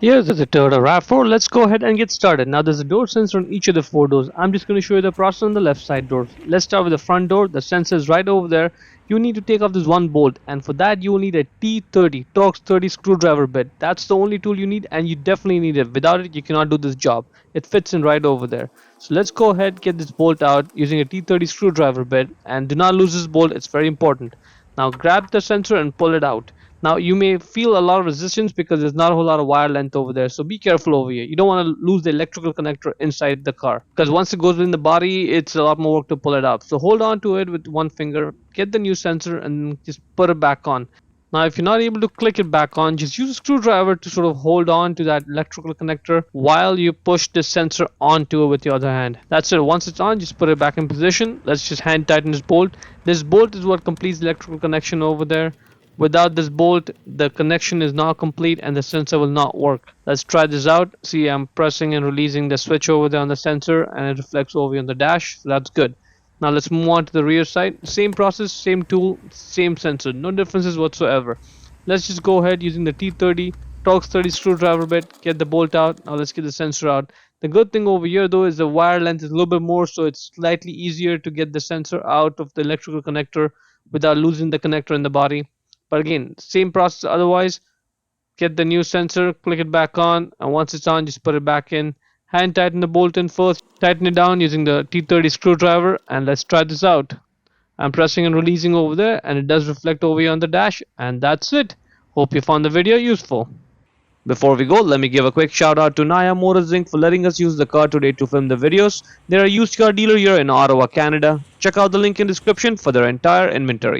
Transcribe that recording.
Here's the Toyota RAV4. Let's go ahead and get started. Now there's a door sensor on each of the 4 doors. I'm just going to show you the process on the left side door. Let's start with the front door. The sensor is right over there. You need to take off this one bolt, and for that you will need a T30 Torx 30 screwdriver bit. That's the only tool you need, and you definitely need it. Without it you cannot do this job. It fits in right over there. So let's go ahead, get this bolt out using a T30 screwdriver bit, and do not lose this bolt. It's very important. Now grab the sensor and pull it out. Now you may feel a lot of resistance because there's not a whole lot of wire length over there, so be careful over here. You don't want to lose the electrical connector inside the car, because once it goes in the body it's a lot more work to pull it out. So hold on to it with one finger, get the new sensor and just put it back on. Now if you're not able to click it back on, just use a screwdriver to sort of hold on to that electrical connector while you push the sensor onto it with your other hand. That's it. Once it's on, just put it back in position. Let's just hand tighten this bolt. This bolt is what completes the electrical connection over there. Without this bolt, the connection is not complete and the sensor will not work. Let's try this out. See, I'm pressing and releasing the switch over there on the sensor and it reflects over on the dash, so that's good. Now let's move on to the rear side. Same process, same tool, same sensor, no differences whatsoever. Let's just go ahead using the T30 Torx 30 screwdriver bit, get the bolt out. Now let's get the sensor out. The good thing over here though is the wire length is a little bit more, so it's slightly easier to get the sensor out of the electrical connector without losing the connector in the body. But again, same process otherwise. Get the new sensor, click it back on, and once it's on, just put it back in. Hand tighten the bolt in first, tighten it down using the T30 screwdriver, and let's try this out. I'm pressing and releasing over there, and it does reflect over here on the dash, and that's it. Hope you found the video useful. Before we go, let me give a quick shout out to Naya Motors Inc. for letting us use the car today to film the videos. They're a used car dealer here in Ottawa, Canada. Check out the link in description for their entire inventory.